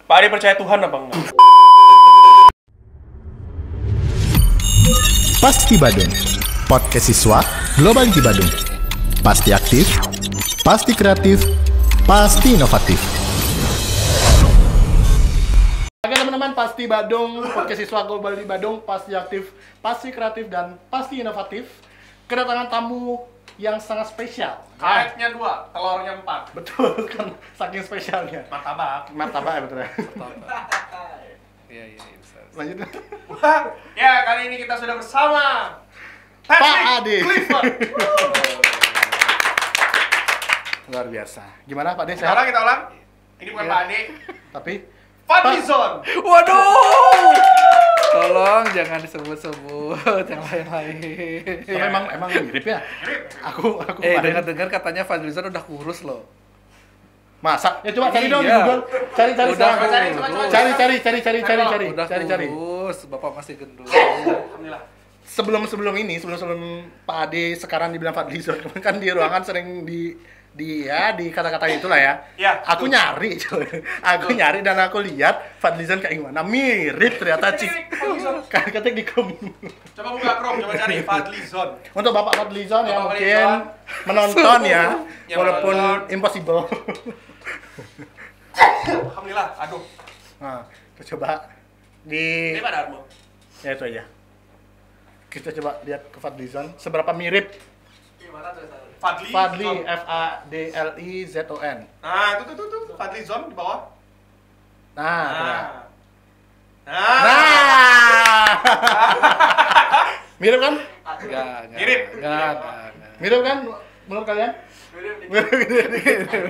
Pak Ade percaya Tuhan apa enggak? Pasti Badung, podcast siswa Global di Badung. Pasti aktif, pasti kreatif, pasti inovatif. Oke teman-teman, Pasti Badung, podcast siswa Global di Badung, pasti aktif, pasti kreatif, dan pasti inovatif. Kedatangan tamu yang sangat spesial. Karetnya 2, telurnya 4. Betul kan, saking spesialnya. Martabak. Martabak ya betul ya. Iya bisa. Lanjut. Wah, ya kali ini kita sudah bersama Pak Ade. Clifford. Luar biasa. Gimana Pak Ade, Kita sehat? ulang, kita ulang. Ini bukan Iya. Pak Ade, Tapi Fadlizon. Waduh! Tolong jangan disebut-sebut yang lain-lain. tapi emang mirip ya. Aku kemarin. Dengar-dengar katanya Fadlizon udah kurus loh. Masa? Ya coba cari dong di Iya. Google. Cari Udah sekarang. kurus. Cari. Udah Cari. kurus, Bapak masih gendut. Alhamdulillah. Sebelum sebelum Pak Ade sekarang dibilang Fadlizon, kan di ruangan sering di kata-kata itulah ya. Ya, Aku betul. nyari, coy. Aku nyari dan aku lihat Fadlizon kayak gimana. Mirip ternyata Cik. Fadlizon. Kan ketik di Chrome. Coba buka Chrome, coba cari Fadlizon. Untuk Bapak Fadlizon yang Bapak mungkin Fadlizon. menonton ya, Yang walaupun menonton. impossible. Alhamdulillah, aduh. Nah, kita coba di Ini pada Armo. ya itu aja. Kita coba lihat ke Fadlizon seberapa mirip Gimana tulisannya? Fadli. Fadli, Zon. Fadlizon. Nah, tuh, Fadlizon di bawah. Nah, tuh ya. Nah. Nah. Mirip kan? Enggak. Mirip. Enggak. Mirip kan menurut kalian?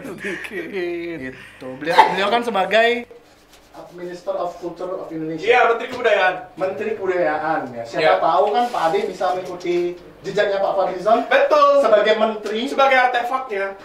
Sedikit. Gitu. Beliau kan sebagai Minister of Culture of Indonesia. Iya, Menteri Kebudayaan. Menteri Kebudayaan ya. Siapa Iya. tahu kan Pak Ade bisa mengikuti jejaknya Pak Fadlizon Betul. sebagai menteri. Sebagai artefaknya.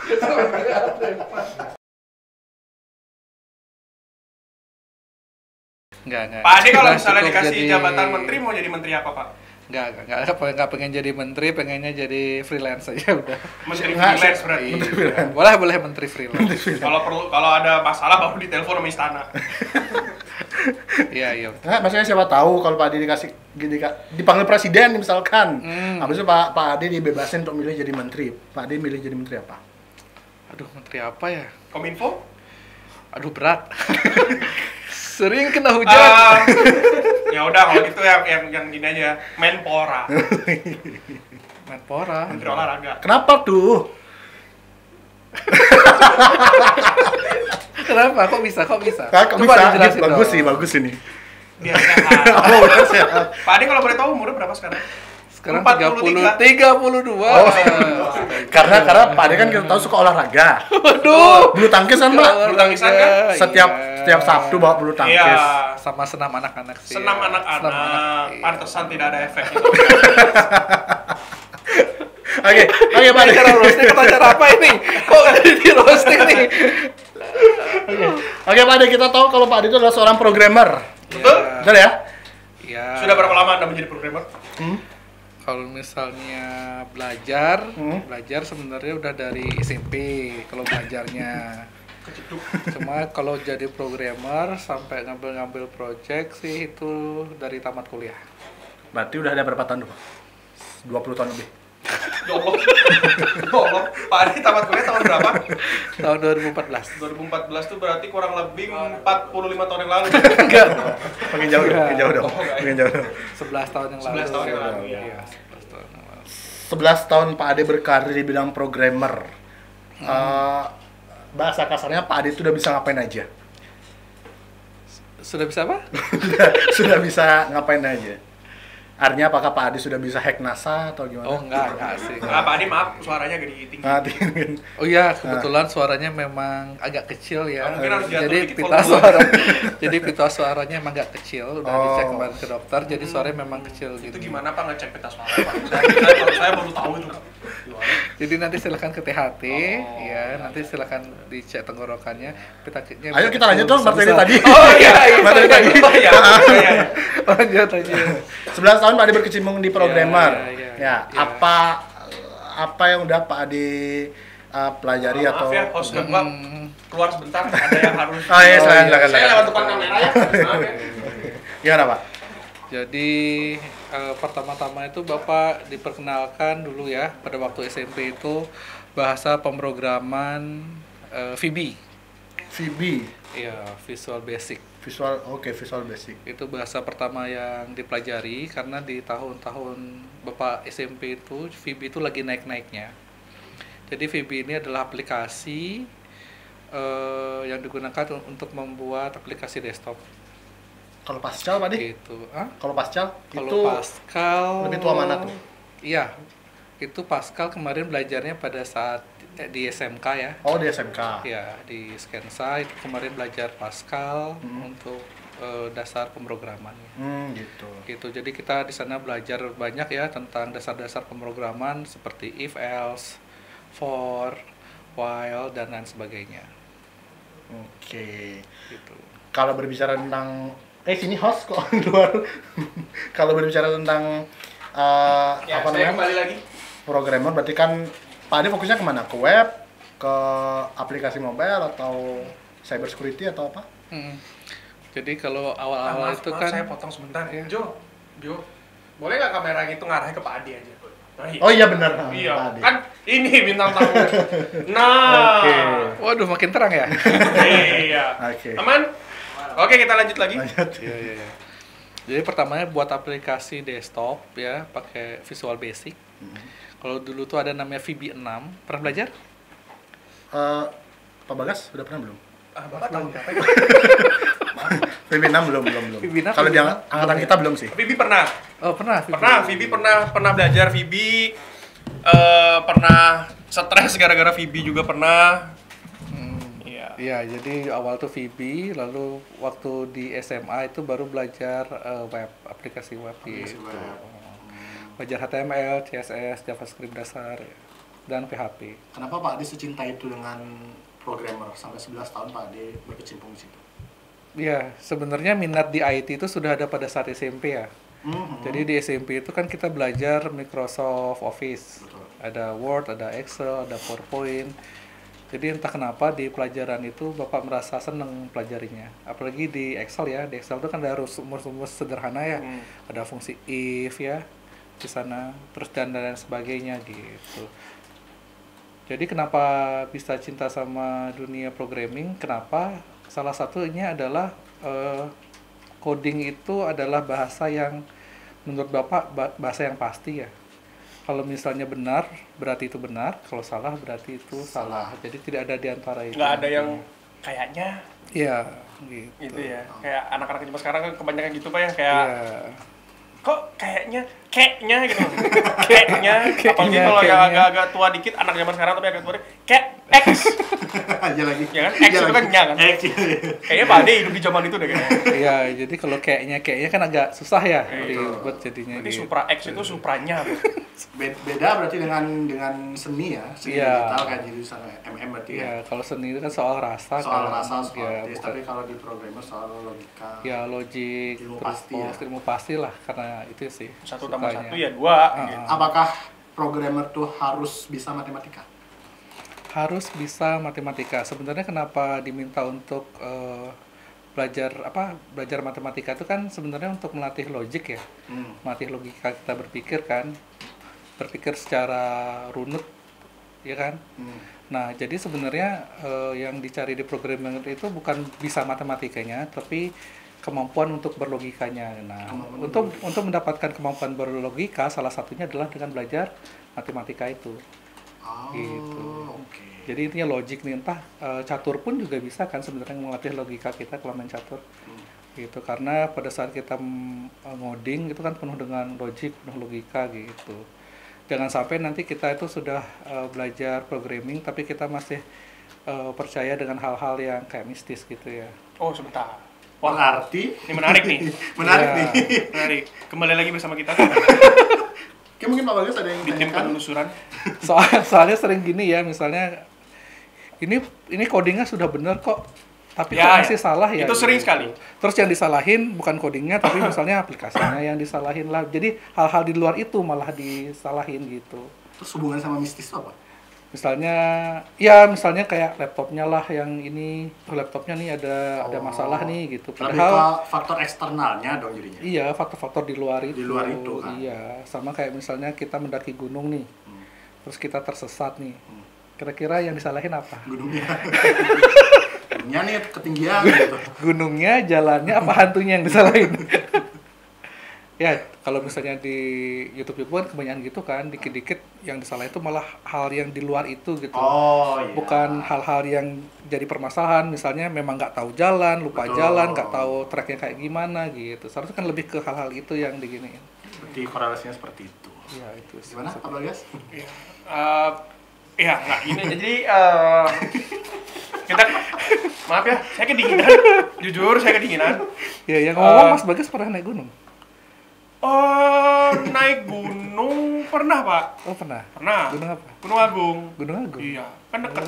Enggak. Pak Ade kalau Udah misalnya cukup dikasih jadi- jabatan menteri mau jadi menteri apa, Pak? Enggak pengen jadi menteri, pengennya jadi freelance aja udah. Menteri Nggak, freelance berarti. Iya. Boleh menteri freelance. Kalau ada masalah baru ditelepon sama istana. Iya. Nah, maksudnya siapa tahu kalau Pak Ade dipanggil presiden misalkan. Habis itu Pak Ade dibebasin untuk milih jadi menteri. Pak Ade milih jadi menteri apa? Aduh, menteri apa ya? Kominfo? Aduh, berat. Sering kena hujan. Ya udah kalau gitu yang gini aja, Menpora, Menpora. Menteri Olahraga. Kenapa tuh? Kenapa? Kok bisa? Kok Coba bisa? dijelasin Bagus dong. sih, bagus ini. Biar sehat. Oh, udah sehat. Pak Ade kalau boleh tahu umurnya berapa sekarang? Sekarang 43. 32. Oh, karena Pak Ade kan kita tahu suka olahraga. Waduh. Bulu tangkis kan, Pak? Bulu tangkisan kan? Setiap Sabtu bawa bulu tangkis. Iya. Sama senam anak-anak sih. Senam ya. anak-anak. Iya. Pantesan tidak ada efeknya. Oke, Pak Ade. Cara roasting atau cara apa ini? Kok jadi di roasting nih? Oke, Pak Ade, kita tahu kalau Pak Ade itu adalah seorang programmer. Betul? Betul ya? Iya. Sudah berapa lama Anda menjadi programmer? Kalau misalnya belajar Hmm. sebenarnya udah dari SMP kalau belajarnya. Cuma kalau jadi programmer sampai ngambil project sih itu dari tamat kuliah. Berarti udah ada berapa tahun tuh, Pak? 20 tahun lebih. Ya Allah. Ya Allah. Pak Ade tamat kuliah tahun berapa? Tahun 2014. 2014 tuh berarti kurang lebih 45 tahun yang lalu. Enggak. Makin jauh dong, makin jauh dong. Oh, enggak. Makin jauh dong. 11 tahun yang lalu. 11 tahun yang lalu, ya. Iya, 11 tahun yang lalu. 11 tahun Pak Ade berkarir di bidang programmer. Bahasa kasarnya Pak Ade itu udah bisa ngapain aja? Sudah bisa apa? Sudah bisa ngapain aja? Artinya apakah Pak Ade sudah bisa hack NASA atau gimana? Oh, enggak sih. Nah, Pak Ade maaf, suaranya agak tinggi. Nah, tinggi. Oh iya, kebetulan suaranya memang agak kecil ya. Mungkin harus diatur Jadi dikit pita volume. suara, jadi pita suaranya emang agak kecil. Udah Oh. dicek kemarin ke dokter, jadi suaranya memang kecil gitu. Itu gimana Pak ngecek peta suara Pak? Saya baru tahu itu. Gimana? Jadi nanti silakan ke THT, Oh, ya. Nanti silakan dicek tenggorokannya, penyakitnya. Ayo kita lanjut tuh materi bisa-bisa. tadi. Oh iya, Materi tadi. Oh iya. Iya. Lanjut aja. 11 tahun Pak Ade berkecimpung di programmer. Iya. Ya, apa yang udah Pak Ade pelajari Maaf atau ya, host gua keluar sebentar, ada yang harus. Oh iya, silakan. Saya lewat depan kamera ya. Maaf ya. Gimana, Pak? Jadi pertama-tama itu Bapak diperkenalkan dulu ya pada waktu SMP itu bahasa pemrograman VB. VB, Iya, Visual Basic. Visual Basic. Itu bahasa pertama yang dipelajari karena di tahun-tahun Bapak SMP itu VB itu lagi naik-naiknya. Jadi VB ini adalah aplikasi yang digunakan untuk membuat aplikasi desktop. Kalau Pascal, Pak Di? Gitu. Kalau Pascal Kalau itu Pascal lebih tua mana tuh? Iya. Itu Pascal kemarin belajarnya pada saat di SMK ya. Oh, di SMK. Ya, di Skensa itu kemarin belajar Pascal untuk dasar pemrograman. Gitu. Gitu. Jadi kita di sana belajar banyak ya tentang dasar-dasar pemrograman seperti if else, for, while dan lain sebagainya. Oke. Gitu. Kalau berbicara tentang sini host kok luar. Kalau berbicara tentang Ya, apa saya namanya? kembali lagi. Programmer berarti kan Pak Ade fokusnya kemana? Ke web, ke aplikasi mobile atau cyber security atau apa? Jadi kalau awal-awal itu kan saya potong sebentar. Iya. Jo, boleh nggak kamera itu ngarahnya ke Pak Adi aja? Nah, iya. Oh iya benar. Iya, Pak Ade. kan ini bintang tamu. Nah, Oke. waduh makin terang ya. Iya. Oke. Aman? Oke, kita lanjut lagi. Lanjut. Iya. Jadi pertamanya buat aplikasi desktop ya pakai Visual Basic. Kalau dulu tuh ada namanya VB6. Pernah belajar? Pak Bagas udah pernah belum? Bapak tahu berapa? VB6 belum. VB6 Kalau di belum. angkatan kita belum sih. Vibi pernah. Oh, pernah. Vibi pernah belajar Vibi. Pernah stres gara-gara Vibi juga pernah. Iya. Iya, jadi awal tuh VB, lalu waktu di SMA itu baru belajar web, aplikasi web gitu. Belajar HTML, CSS, JavaScript dasar, dan PHP. Kenapa Pak Ade secinta itu dengan programmer sampai 11 tahun Pak Ade berkecimpung di situ? Iya, sebenarnya minat di IT itu sudah ada pada saat SMP ya. Jadi di SMP itu kan kita belajar Microsoft Office. Betul. Ada Word, ada Excel, ada PowerPoint. Jadi entah kenapa di pelajaran itu Bapak merasa seneng pelajarinya. Apalagi di Excel ya. Di Excel itu kan ada rumus-rumus sederhana ya. Ada fungsi if ya di sana, terus dan lain sebagainya gitu. Jadi kenapa bisa cinta sama dunia programming? Kenapa? Salah satunya adalah coding itu adalah bahasa yang menurut Bapak bahasa yang pasti ya. Kalau misalnya benar, berarti itu benar. Kalau salah, berarti itu salah. Jadi tidak ada di antara itu. Nggak ada yang kayaknya Iya, gitu. gitu ya. Kayak anak-anak zaman sekarang kan kebanyakan gitu Pak ya. Kayak Iya. kok kayaknya gitu. Kayaknya apalagi kalau yang agak-agak tua dikit anak zaman sekarang tapi agak tua dikit kayak X. Aja lagi. Ya kan? X itu kan nya kan. Kayaknya Pak Ade hidup di zaman itu deh kayaknya. Iya, jadi kalau kayaknya kan agak susah ya dibuat jadinya Berarti gitu. Supra X itu Supranya. Beda berarti dengan seni ya. Seni Iya. digital kayak jurusan MM berarti ya. Iya, kalau seni itu kan soal rasa Soal kan. rasa, soal Ya, tes, bukan- tapi kalau di programmer soal logika. ya logik, Ilmu terus pasti ya. ilmu pasti lah karena itu sih. Satu tambah sukanya. satu ya dua. Gitu. Apakah programmer tuh harus bisa matematika? Harus bisa matematika. Sebenarnya kenapa diminta untuk belajar matematika itu kan sebenarnya untuk melatih logik ya, melatih logika kita berpikir secara runut, ya kan. Nah jadi sebenarnya yang dicari di programming itu bukan bisa matematikanya, tapi kemampuan untuk berlogikanya. Nah untuk mendapatkan kemampuan berlogika salah satunya adalah dengan belajar matematika itu. Gitu. Oke. Jadi intinya logik nih, entah catur pun juga bisa kan sebenarnya melatih logika kita kalau main catur. Gitu, karena pada saat kita ngoding itu kan penuh dengan logik, penuh logika gitu. Jangan sampai nanti kita itu sudah belajar programming tapi kita masih percaya dengan hal-hal yang kayak mistis gitu ya. Oh sebentar. Berarti Ini menarik nih. menarik Iya. nih. Menarik. Kembali lagi bersama kita. Oke, mungkin Pak Bagas ada yang Di tim ditanyakan? penelusuran. Soalnya sering gini ya, misalnya ini codingnya sudah benar kok, tapi Ya, kok ya. masih salah ya. Itu sering gitu. sekali. Terus yang disalahin bukan codingnya, tapi misalnya aplikasinya yang disalahin lah. Jadi hal-hal di luar itu malah disalahin gitu. Terus hubungan sama mistis itu apa? misalnya kayak laptopnya lah yang ini, laptopnya nih ada masalah nih gitu. Lebih ke faktor eksternalnya dong jadinya. Iya, faktor-faktor di luar itu. Di luar itu kan. Iya, sama kayak misalnya kita mendaki gunung nih. Terus kita tersesat nih. Kira-kira yang disalahin apa? Gunungnya. Gunungnya nih ketinggian gitu. Gunungnya, jalannya, apa hantunya yang disalahin? Ya, kalau misalnya di YouTube kan kebanyakan gitu kan, dikit-dikit yang disalahin itu malah hal yang di luar itu gitu. Oh iya. Bukan hal-hal yang jadi permasalahan, misalnya memang nggak tahu jalan, lupa jalan, nggak tahu tracknya kayak gimana gitu. Seharusnya kan lebih ke hal-hal itu yang diginiin. Berarti korelasinya seperti itu. Iya, itu sih. Gimana, Pak Bagas? Iya, nggak gini. Jadi kita maaf ya, saya kedinginan. Jujur, saya kedinginan. Ya, yang ngomong Mas Bagas pernah naik gunung? Naik gunung pernah, Pak. Oh, pernah. Pernah. Gunung apa? Gunung Agung. Gunung Agung. Iya, kan dekat.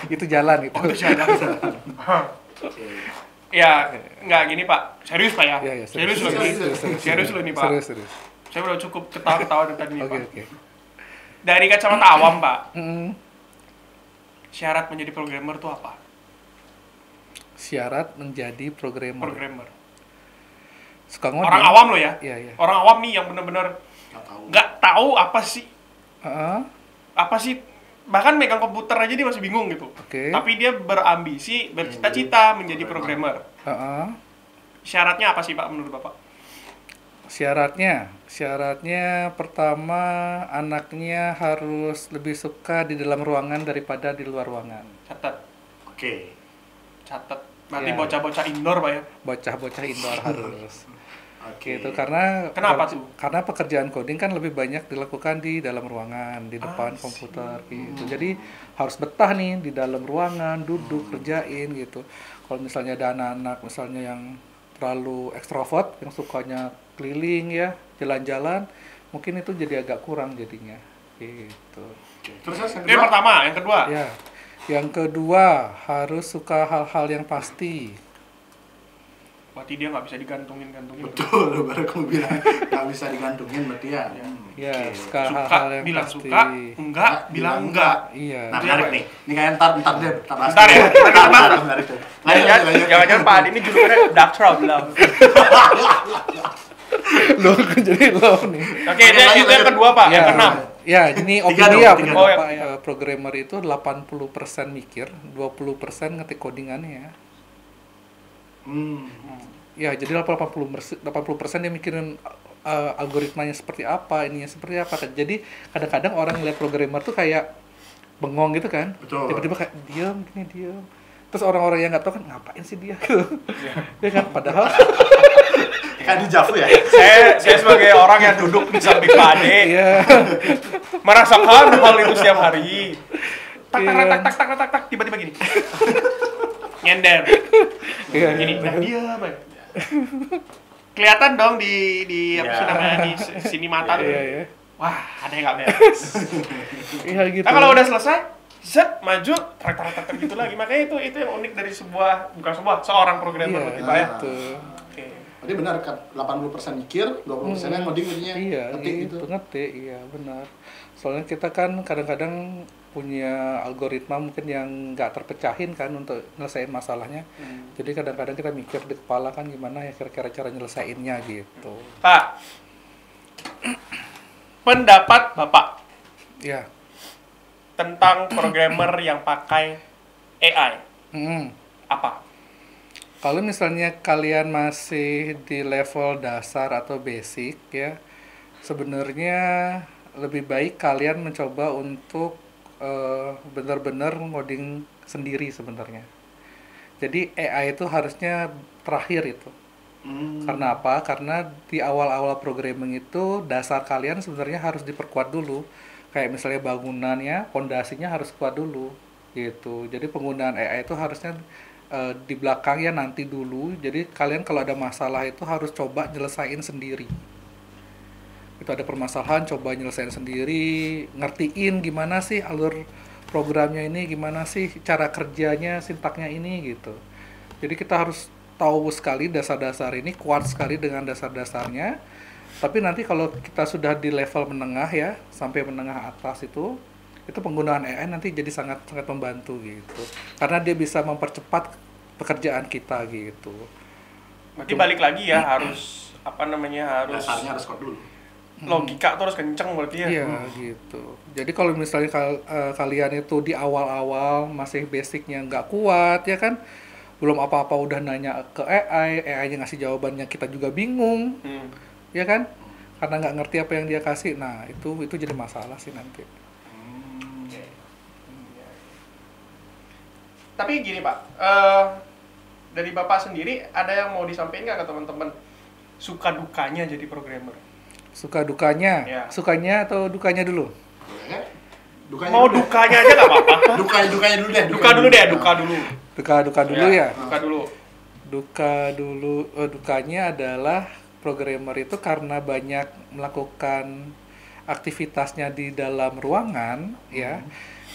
Itu jalan itu. Itu jalan. Ya, nggak gini, Pak. Serius, Pak ya. Iya, Serius loh ini. Serius loh ini, Pak. Serius. Saya udah cukup ketawa-ketawa dari tadi nih, Pak. Oke. Dari kacamata awam, Pak. Syarat Syarat menjadi programmer tuh apa? menjadi programmer. Suka ngoding. Orang awam loh ya. Iya. Orang awam nih yang bener-bener nggak tahu apa sih bahkan megang komputer aja dia masih bingung gitu. Oke. Tapi dia berambisi, bercita-cita menjadi programmer. Syaratnya apa sih, Pak, menurut Bapak? Syaratnya pertama anaknya harus lebih suka di dalam ruangan daripada di luar ruangan. Catat. Oke. Catat. Berarti Ya. bocah-bocah indoor, Pak ya. Bocah-bocah indoor harus. Oke. Gitu, karena Kenapa tuh? Karena pekerjaan coding kan lebih banyak dilakukan di dalam ruangan, di depan komputer gitu. Jadi harus betah nih di dalam ruangan, duduk kerjain gitu. Kalau misalnya ada anak-anak misalnya yang terlalu ekstrovert, yang sukanya keliling ya, jalan-jalan, mungkin itu jadi agak kurang jadinya. Gitu. Terus yang Itu yang pertama, yang kedua. Ya. Yang kedua, harus suka hal-hal yang pasti. Berarti dia nggak bisa digantungin. Betul, baru kamu bilang nggak bisa digantungin berarti ya. Ya, suka Suka, hal-hal yang bilang pasti. suka, enggak, bilang enggak. Iya. Nah, Itu menarik apa? nih. Ini kayak ntar deh. Ntar ya, kita bahas. Menarik tuh. Jangan-jangan Pak Adi ini julukannya Dark Shroud Love. Lo kan jadi lo nih. Oke, itu yang kedua, Pak. Yang keenam. Ya, ini Tiga opini dong, ya, tiga. opini Oh, Pak. ya. Programmer itu 80% mikir, 20% ngetik codingannya ya. Ya, jadi 80% dia mikirin algoritmanya seperti apa, ininya seperti apa. Jadi kadang-kadang orang ngeliat programmer tuh kayak bengong gitu kan. Betul. Tiba-tiba kayak diam. Terus orang-orang yang nggak tahu kan ngapain sih dia? Ya kan, padahal Kayak di Javu ya. Saya sebagai orang yang duduk di samping Pak Ade iya. merasakan hal itu setiap hari. Tak Iya. tak tiba-tiba gini. Nyender. Iya. Gini, nah dia apa? Kelihatan dong di apa sih Iya. namanya di sini mata tuh. Iya. Wah, ada yang nggak beres. Iya gitu. Nah, kalau udah selesai, set maju, tak gitu lagi. Makanya itu yang unik dari seorang programmer Iya, berarti, Pak ya. gitu. Oke. Berarti benar kan 80% mikir, 20% yang ngoding jadinya. Iya, Ngetik gitu. ngetik, iya benar. Soalnya kita kan kadang-kadang punya algoritma mungkin yang nggak terpecahin kan untuk nyelesain masalahnya. Jadi kadang-kadang kita mikir di kepala kan gimana ya kira-kira cara nyelesainnya gitu. Pak, pendapat Bapak Ya. tentang programmer yang pakai AI Mm. apa? Kalau misalnya kalian masih di level dasar atau basic ya, sebenarnya lebih baik kalian mencoba untuk benar-benar ngoding sendiri sebenarnya. Jadi AI itu harusnya terakhir itu. Karena apa? Karena di awal-awal programming itu dasar kalian sebenarnya harus diperkuat dulu. Kayak misalnya bangunannya, pondasinya harus kuat dulu gitu. Jadi penggunaan AI itu harusnya di belakangnya nanti dulu. Jadi kalian kalau ada masalah itu harus coba nyelesain sendiri. Itu ada permasalahan, coba nyelesain sendiri, ngertiin gimana sih alur programnya ini, gimana sih cara kerjanya, sintaknya ini gitu. Jadi kita harus tahu sekali dasar-dasar ini, kuat sekali dengan dasar-dasarnya. Tapi nanti kalau kita sudah di level menengah ya, sampai menengah atas itu itu penggunaan AI nanti jadi sangat membantu gitu. Karena dia bisa mempercepat pekerjaan kita gitu. Berarti balik lagi ya, harus Dasarnya harus code dulu. logika tuh harus kenceng berarti ya. Iya gitu. Jadi kalau misalnya kalian itu di awal-awal masih basicnya nggak kuat ya kan, belum apa-apa udah nanya ke AI-nya ngasih jawabannya kita juga bingung, ya kan? Karena nggak ngerti apa yang dia kasih. Nah itu jadi masalah sih nanti. Tapi gini Pak, dari Bapak sendiri ada yang mau disampaikan nggak ke teman-teman suka dukanya jadi programmer? Suka dukanya, Ya. sukanya atau dukanya dulu? Dukanya Mau dulu deh. dukanya aja nggak apa-apa. Dukanya dulu deh. Duka dulu deh, duka dulu. Duka dulu ya. Duka dulu. Dukanya adalah programmer itu karena banyak melakukan aktivitasnya di dalam ruangan ya,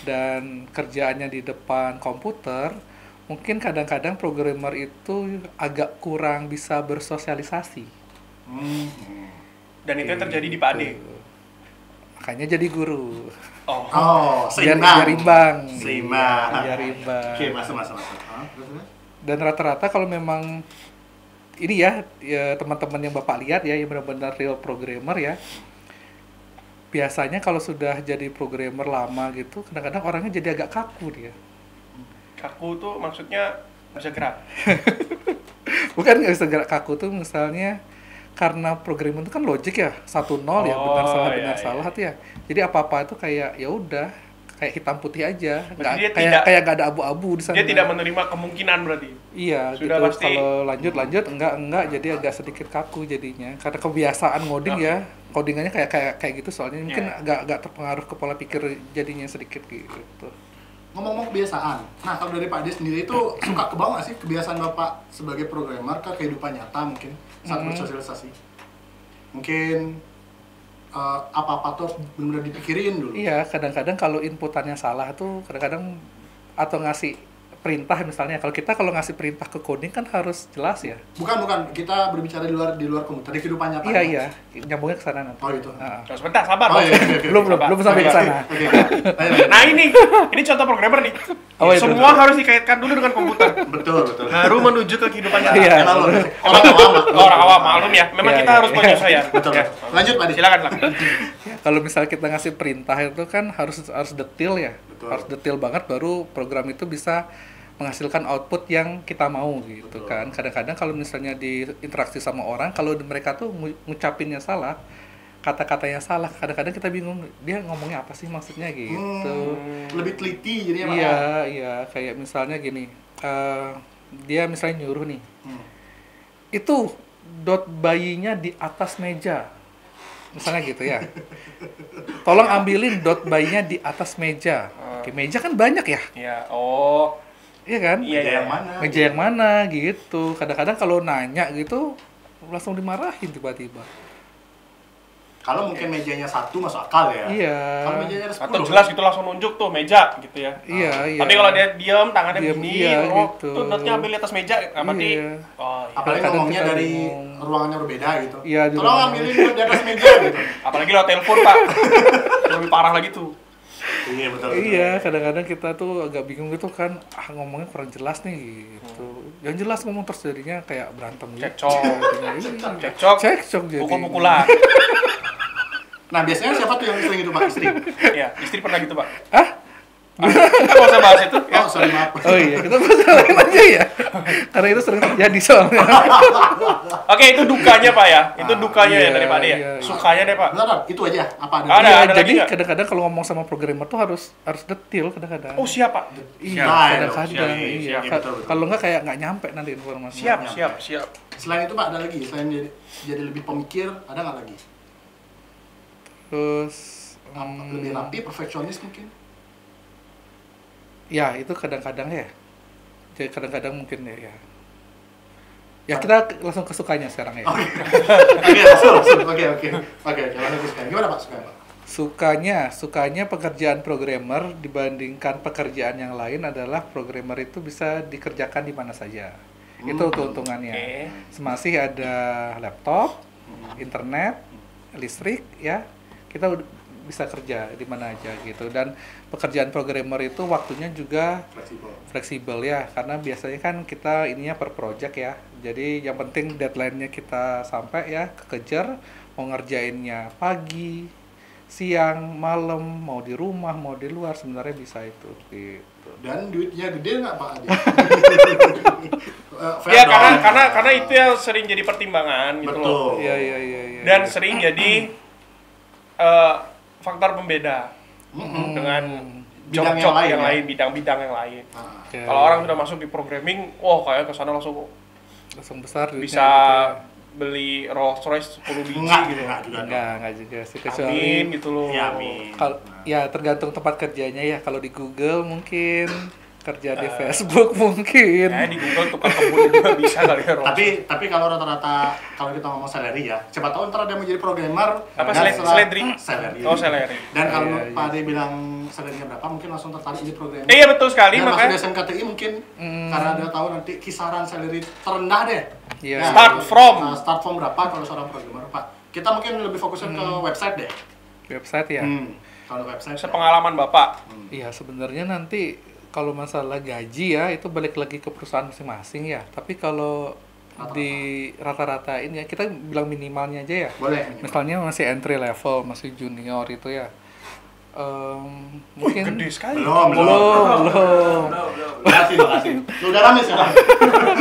dan kerjaannya di depan komputer, mungkin kadang-kadang programmer itu agak kurang bisa bersosialisasi. Dan itu yang terjadi di Pak Ade. Makanya jadi guru. Oh. Biar imbang. Seimbang. Biar imbang. Oke, masuk. Dan rata-rata kalau memang ini ya teman-teman yang Bapak lihat ya, yang benar-benar real programmer ya, biasanya kalau sudah jadi programmer lama gitu, kadang-kadang orangnya jadi agak kaku dia. Kaku tuh maksudnya bisa gerak. Bukan nggak bisa gerak, kaku tuh misalnya karena programmer itu kan logik ya, 1-0 ya, benar salah tuh ya. Jadi apa-apa itu kayak ya udah kayak hitam putih aja, kayak nggak ada abu-abu di sana. Dia tidak menerima kemungkinan berarti. Iya, sudah gitu. pasti. Kalau lanjut enggak, jadi agak sedikit kaku jadinya. Karena kebiasaan ngoding ya, codingannya kayak gitu, soalnya mungkin agak terpengaruh ke pola pikir jadinya sedikit gitu. Ngomong-ngomong kebiasaan, nah kalau dari Pak Ade sendiri itu suka kebawa nggak sih kebiasaan Bapak sebagai programmer ke kehidupan nyata mungkin saat bersosialisasi? Mungkin apa-apa tuh benar-benar dipikirin dulu. Iya, kadang-kadang kalau inputannya salah tuh kadang-kadang atau ngasih perintah misalnya, kalau ngasih perintah ke coding kan harus jelas ya. Bukan, kita berbicara di luar komputer, di kehidupan nyata. Iya, nyambungnya ke sana nanti. Oh gitu. Nah. Nah, sebentar, sabar. Oh, iya. Belum sampai ke sana. Oke. Nah ini contoh programmer nih. Oh, iya, Semua harus dikaitkan dulu dengan komputer. Betul. Baru menuju ke kehidupan nyata. Iya. Orang awam. Malum ya. Memang Iya, kita iya, harus penyesuaian. Betul. Ya. Lanjut Pak Ade. Silakan. Kalau misalnya kita ngasih perintah itu kan harus detail ya. Betul. Harus detail banget baru program itu bisa menghasilkan output yang kita mau gitu. Betul. Kan. Kadang-kadang kalau misalnya di interaksi sama orang, kalau mereka tuh ngucapinnya salah, kata-katanya salah, kadang-kadang kita bingung dia ngomongnya apa sih maksudnya gitu. Lebih teliti jadinya Pak. Iya, kayak misalnya gini, dia misalnya nyuruh nih, itu dot bayinya di atas meja, misalnya gitu ya. Tolong ambilin dot bayinya di atas meja. Oke, meja kan banyak ya. Iya. Iya kan? Iya. Meja yang mana gitu. Kadang-kadang kalau nanya gitu langsung dimarahin tiba-tiba. Kalau mungkin mejanya 1 masuk akal ya. Iya. Kalau mejanya ada 10. Atau jelas gitu langsung nunjuk tuh meja gitu ya. Iya. Tapi kalau dia diam, tangannya Diam, begini, iya, tuh gitu. dotnya ambil di atas meja, berarti Iya. iya. Apalagi Kadang ngomongnya kita dari bingung. ruangannya berbeda gitu. Iya, di Tolong ruangan. ambilin buat di atas meja gitu. Apalagi lewat telepon, Pak. Lebih parah lagi tuh. Iya betul. Iya, kadang-kadang kita tuh agak bingung gitu kan, ngomongnya kurang jelas nih gitu. Yang jelas ngomong terus jadinya kayak berantem gitu. Cekcok. Cekcok jadi. Pukul-pukulan. Nah biasanya siapa tuh yang sering itu Pak? Istri? Iya, istri pernah gitu, Pak. Hah? Kita nggak usah bahas itu. Ya. Oh sorry maaf. Oh iya, kita masalahkan aja ya. Karena itu sering terjadi soalnya. Oke, itu dukanya, Pak ya. Itu dukanya ya Iya, dari Pak Ade ya. iya. Sukanya deh, Pak. Bentar, itu aja. Apa ada? Ada. Iya, lagi jadi nggak? kadang-kadang kalau ngomong sama programmer tuh harus detail kadang-kadang. Oh, siap, Pak. Iya, Siap. kadang-kadang. Siap, Iya. siap, betul. Kalau nggak kayak nggak nyampe nanti informasi. Siap. Selain itu Pak ada lagi? Selain jadi lebih pemikir, ada nggak lagi? Terus Lebih rapi, perfeksionis mungkin? ya itu kadang-kadang ya. Jadi kadang-kadang mungkin ya. Ya kita langsung ke sukanya sekarang ya. Oke, langsung. Oke. Langsung ke sukanya. Gimana Pak sukanya Pak? Sukanya pekerjaan programmer dibandingkan pekerjaan yang lain adalah programmer itu bisa dikerjakan di mana saja. Itu keuntungannya. Oke. Semasih ada laptop, internet, listrik ya. Kita bisa kerja di mana aja gitu. Dan pekerjaan programmer itu waktunya juga fleksibel ya, karena biasanya kan kita ininya per project ya. Jadi yang penting deadline-nya kita sampai ya, kekejar, mau ngerjainnya pagi, siang, malam, mau di rumah, mau di luar, sebenarnya bisa itu gitu. Dan duitnya gede nggak Pak Adi? Ya karena itu yang sering jadi pertimbangan gitu loh. Betul. Iya. Dan sering jadi faktor pembeda dengan Bidang job-job yang lain, yang ya? lain, bidang-bidang yang lain. Nah, Ya, Kalau orang sudah masuk di programming, wah kayak kesana langsung besar duitnya bisa gitu ya. beli Rolls Royce 10 biji enggak gitu. juga. Enggak juga sih, kecuali Amin gitu loh. Ya, amin. kalau ya tergantung tempat kerjanya ya. Kalau di Google mungkin, kerja di Facebook mungkin. Ya di Google tukang kebun juga bisa kali ya Rolls. Tapi kalau rata-rata kalau kita ngomong salary ya, siapa tahu ntar dia mau jadi programmer. Apa dan setelah- salary? Salary. Oh, salary. Dan kalau Iya, Pak Ade bilang salary-nya berapa, mungkin langsung tertarik jadi programmer. Iya betul sekali Dan masuk makanya. di SMKTI mungkin karena dia tahu nanti kisaran salary terendah deh. Iya. Ya, Start from. start from berapa kalau seorang programmer Pak? Kita mungkin lebih fokusnya ke website deh. Website ya. Kalau website. Sepengalaman Bapak. Iya, sebenarnya nanti kalau masalah gaji ya itu balik lagi ke perusahaan masing-masing ya. Tapi kalau di rata-ratain ya, kita bilang minimalnya aja ya. Boleh. Misalnya masih entry level, masih junior itu ya. Mungkin Gede sekali. belum. Makasih. Lu udah rame sekarang.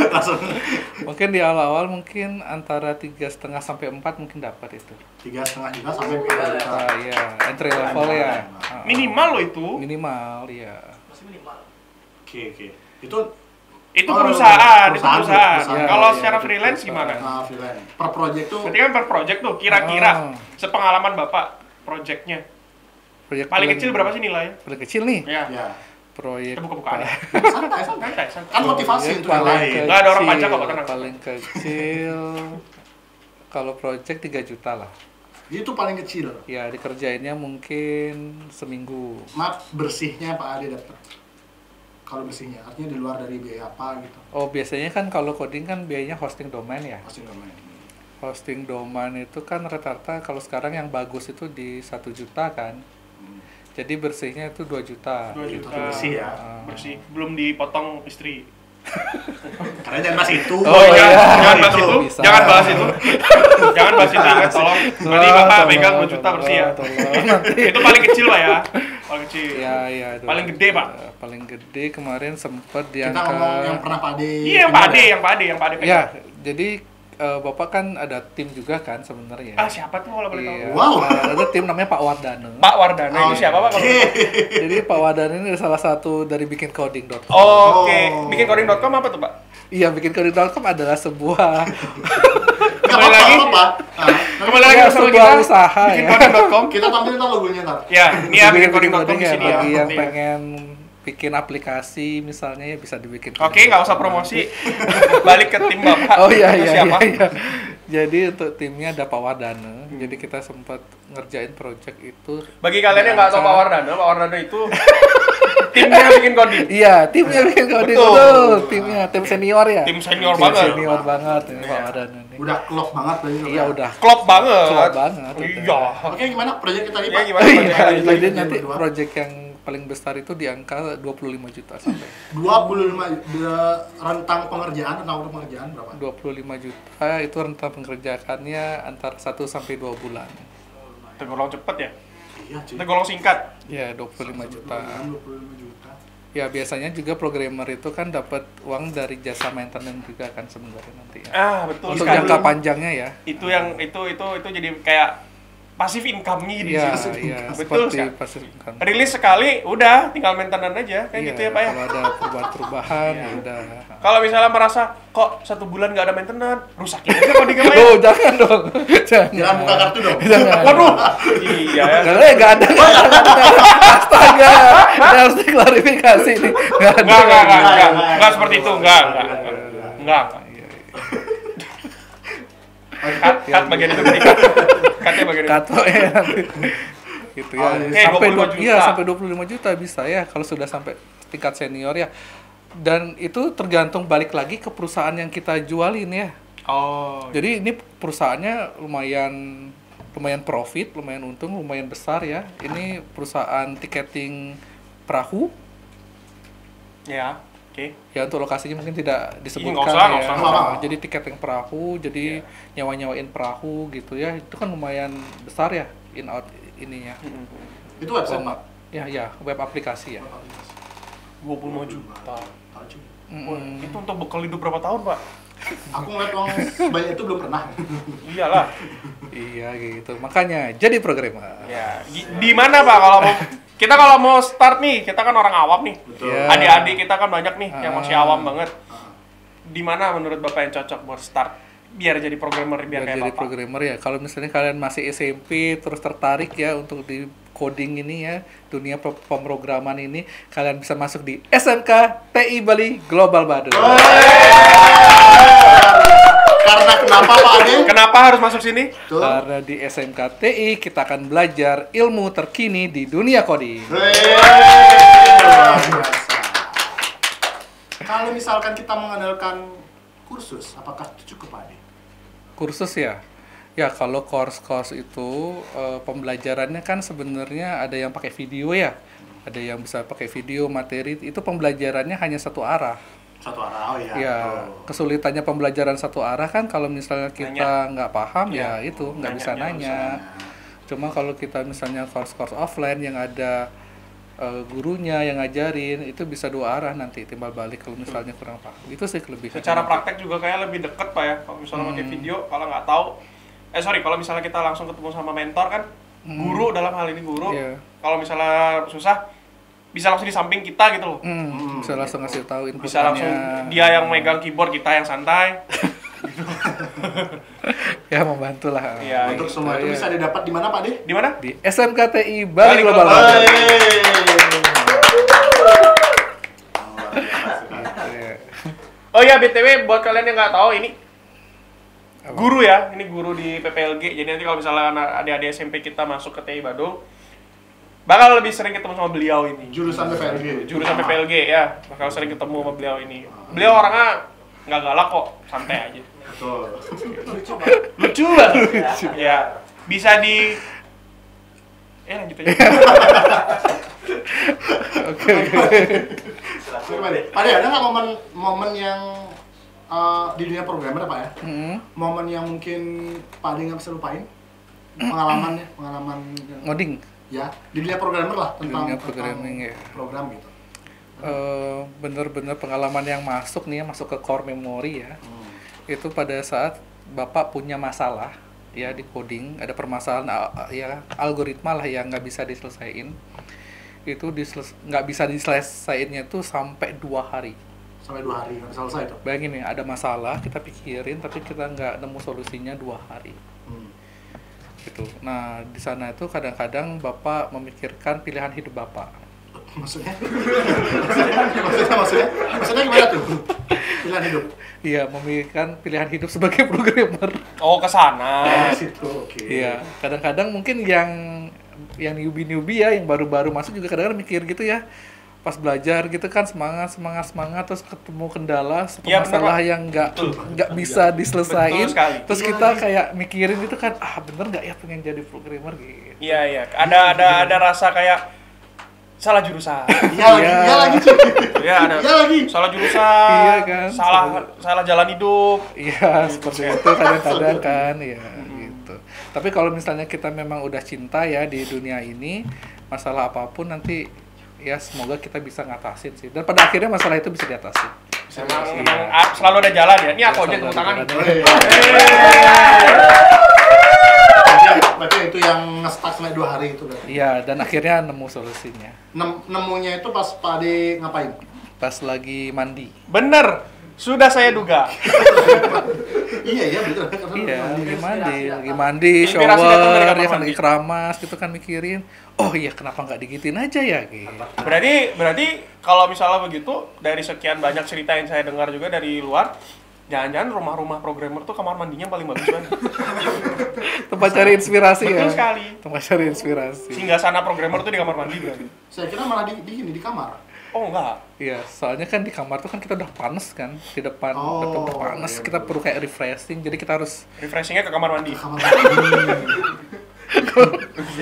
Langsung. Mungkin di awal-awal mungkin antara 3,5 sampai 4 mungkin dapat itu. 3,5 juta sampai 4 juta. Ya, entry level ya. Minimal loh itu. Minimal ya. Oke. Itu Oh, perusahaan. perusahaan. Ya, Kalau ya, secara itu freelance perusahaan. gimana? Freelance. Per project tuh Berarti kan per project tuh kira-kira sepengalaman Bapak projectnya. Proyek Paling kecil berapa sih nilainya? Paling kecil nih. Ya. ya. Proyek Kita buka-bukaan ya. Santai. Santai. Kan motivasi proyek untuk yang paling lain. Nggak ada orang pajak kok, Pak, tenang. Paling kecil kalau project 3 juta lah. Itu paling kecil. Ya, dikerjainnya mungkin seminggu. Maaf, bersihnya Pak Ade dapat. Kalau bersihnya, artinya di luar dari biaya apa gitu. Oh, biasanya kan kalau coding kan biayanya hosting domain ya. Pasti nggak main. Hosting domain itu kan rata-rata kalau sekarang yang bagus itu di 1 juta kan. Jadi bersihnya itu 2 juta. 2 Itu juta. bersih ya. Bersih. Belum dipotong istri. Karena jangan bahas itu. Oh iya. jangan bahas Itu itu. bisa. Jangan bahas itu. Jangan bahas itu ingat tolong. Nanti Bapak megang 2 juta bersih ya. Itu paling kecil Pak ya. Paling kecil. Ya. Paling gede, Pak. Paling gede kemarin sempat di Kita ngomong yang pernah Pak Ade. Iya, yang Pak Ade pegang. Ya, jadi Bapak kan ada tim juga kan sebenarnya. Ah, siapa tuh kalau boleh tahu? Iya. Wow. Ada tim namanya Pak Wardana. Pak Wardana itu siapa Pak? Kalau boleh tahu? Jadi Pak Wardana ini salah satu dari bikin coding.com. Oke, bikin coding.com apa tuh, Pak? Iya, bikin coding.com adalah sebuah Kembali lagi. Kembali lagi ya, bersama sebuah kita. usaha Bikin ya. coding.com. Kita tampilin ntar logonya ntar. Ya, ini ya bikin Bikin coding.com di ya, sini ya. bagi yang Iya. pengen bikin aplikasi misalnya ya bisa dibikin. Oke, nggak usah promosi. Balik ke tim Bapak. Oh iya Itu iya siapa? iya. Jadi untuk timnya ada Pak Wardana. Jadi kita sempat ngerjain project itu. Bagi kalian yang nggak tahu Pak Wardana itu timnya bikin coding. Iya, timnya bikin coding. Betul. Betul. Timnya tim senior ya. Tim senior Tim banget. Senior banget ini Pak Wardana nih. Udah klop banget tadi. Iya udah. Klop banget. Klop banget, Iya. Oke, gimana proyek kita tadi Iya, Pak? gimana? Iya, Lanjut, jadi lanjut, nanti berdua. project yang paling besar itu di angka 25 juta sampai 25 rentang pengerjaan, rentang waktu pengerjaan berapa? 25 juta itu rentang pengerjaannya antara 1 sampai 2 bulan. Tergolong cepet ya? Iya, cuy. Tergolong singkat. Ya, 25 juta. 25 juta. Ya, biasanya juga programmer itu kan dapat uang dari jasa maintenance juga kan sebenarnya nanti ya. Ah, betul Untuk sekali. jangka panjangnya ya. Itu yang itu jadi kayak pasif income-nya di Iya, sini. iya, Betul seperti sekali. passive income. Rilis sekali, udah tinggal maintenance aja, kayak Iya, gitu ya Pak ya. kalau ada perubahan-perubahan ya udah. Kalau misalnya merasa kok 1 bulan nggak ada maintenance, rusakin aja kok di Pak ya. Oh, jangan dong. Jangan buka kartu dong. Waduh, iya ya. Karena nggak ada. Astaga, ini harus diklarifikasi nih. Nggak ada. Enggak seperti itu, enggak. Cut bagian itu tadi. Cutnya bagian itu. Kato ya nanti. Gitu ya. Oke, Sampai 25 juta. iya sampai 25 juta bisa ya kalau sudah sampai tingkat senior ya. Dan itu tergantung balik lagi ke perusahaan yang kita jualin ya. Oh. Jadi ini perusahaannya lumayan lumayan profit, lumayan untung, lumayan besar ya. Ini perusahaan tiketing perahu. Ya, oke. Ya untuk lokasinya mungkin tidak disebutkan nggak usah, ya. nggak usah. Nah, jadi tiketing perahu, jadi nyawa-nyawain perahu gitu ya. Itu kan lumayan besar ya in out ininya. Itu website, Pak. Ya, web aplikasi ya. 25 juta. Tahu juga. Wah, itu untuk bekal hidup berapa tahun, Pak? Aku ngeliat uang sebanyak itu belum pernah. Iyalah. Iya gitu. Makanya jadi programmer. Ya, di mana Pak kalau mau start nih, kita kan orang awam nih. Betul. Ya. Adik-adik kita kan banyak nih yang masih awam banget. Di mana menurut Bapak yang cocok buat start biar jadi programmer biar kayak Jadi Bapak? programmer ya. Kalau misalnya kalian masih SMP terus tertarik ya untuk di coding ini ya, dunia pemrograman ini, kalian bisa masuk di SMK TI Bali Global Badung. Karena kenapa Pak Ade? Kenapa harus masuk sini? Tuh. Karena di SMK TI kita akan belajar ilmu terkini di dunia coding. Luar biasa. Kalau misalkan kita mengandalkan kursus, apakah itu cukup Pak Ade? Kursus ya. Ya kalau course itu pembelajarannya kan sebenarnya ada yang pakai video ya. Ada yang bisa pakai video, materi, itu pembelajarannya hanya satu arah. Satu arah, oh iya. Ya, kesulitannya pembelajaran satu arah kan kalau misalnya kita nggak paham ya itu nggak bisa nanya. Cuma kalau kita misalnya course offline yang ada gurunya yang ngajarin, itu bisa dua arah nanti timbal balik kalau misalnya kurang paham. Itu sih kelebihan. Secara praktek juga kayak lebih deket Pak ya. Kalau misalnya pakai video, kalau nggak tahu, kalau misalnya kita langsung ketemu sama mentor kan, guru dalam hal ini guru. Iya. Kalau misalnya susah, bisa langsung di samping kita gitu loh. Bisa langsung ngasih tahu inputannya. Bisa langsung dia yang megang keyboard, kita yang santai. Ya membantu lah. Iya. Untuk semua itu Iya. bisa didapat di mana Pak Ade? Di mana? Di SMKTI Bali Global Global. Badung. Iya. Oh iya, BTW buat kalian yang nggak tahu ini Apa? guru ya, ini guru di PPLG. Jadi nanti kalau misalnya adik-adik SMP kita masuk ke TI Badung, bakal lebih sering ketemu sama beliau ini. Jurusan PPLG. Jurusan PPLG ya, bakal sering ketemu sama beliau ini. Beliau orangnya nggak galak kok, santai aja. Betul. Lucu banget. Ya, bisa di lanjut aja. Oke. Pak Ade, ada nggak momen yang di dunia programmer Pak ya? Momen yang mungkin Pak Ade nggak bisa lupain? Pengalaman yang- Ngoding. ya di dunia programmer lah Dunia tentang programming ya. program gitu. Bener-bener pengalaman yang masuk nih ya, masuk ke core memory ya. Itu pada saat Bapak punya masalah ya di coding, ada permasalahan ya algoritma lah yang nggak bisa diselesaikan. Itu nggak bisa diselesaikannya tuh sampai 2 hari. Sampai 2 hari nggak selesai itu. Bayangin ya, ada masalah kita pikirin tapi kita nggak nemu solusinya 2 hari. Gitu. Nah di sana itu kadang-kadang Bapak memikirkan pilihan hidup Bapak. Maksudnya gimana tuh? Pilihan hidup. Iya, memikirkan pilihan hidup sebagai programmer. Oh, ke sana. Situ, oke. Iya, kadang-kadang mungkin yang newbie ya, yang baru-baru masuk juga kadang-kadang mikir gitu ya. Pas belajar gitu kan semangat terus ketemu kendala, satu Iya, masalah bener, Pak. yang nggak bisa diselesain. Betul sekali. Terus kita kayak mikirin itu kan, bener nggak ya pengen jadi programmer gitu. Iya. Ada rasa kayak salah jurusan. Iya lagi cuy. Ya, ada. Iya lagi. Salah jurusan. Iya kan? Salah jalan hidup. Iya, seperti itu kadang-kadang kan, ya gitu. Tapi kalau misalnya kita memang udah cinta ya di dunia ini, masalah apapun nanti ya semoga kita bisa ngatasin sih. Dan pada akhirnya masalah itu bisa diatasi. Emang selalu ada jalan ya. Ini aku aja tepuk tangan. Berarti itu yang nge-stuck sampai 2 hari itu berarti. Iya, dan akhirnya nemu solusinya. Nemunya itu pas Pak Ade ngapain? Pas lagi mandi. Bener. Sudah saya duga. Iya betul. Iya, lagi mandi, Inspirasi datang dari shower, kamar ya kan mandi. lagi keramas gitu kan mikirin. Oh iya, kenapa nggak digituin aja ya gitu. Berarti kalau misalnya begitu, dari sekian banyak cerita yang saya dengar juga dari luar, jangan-jangan rumah-rumah programmer tuh kamar mandinya paling bagus banget. Tempat cari inspirasi ya. Betul sekali. Tempat cari inspirasi. Singgah-sana programmer tuh di kamar mandi berarti. Saya kira malah di kamar. Oh enggak. Iya, soalnya kan di kamar tuh kan kita udah panas kan, di depan Oh, udah panas, iya, kita betul. perlu kayak refreshing, jadi kita harus Refreshingnya ke kamar mandi. Kamar mandi.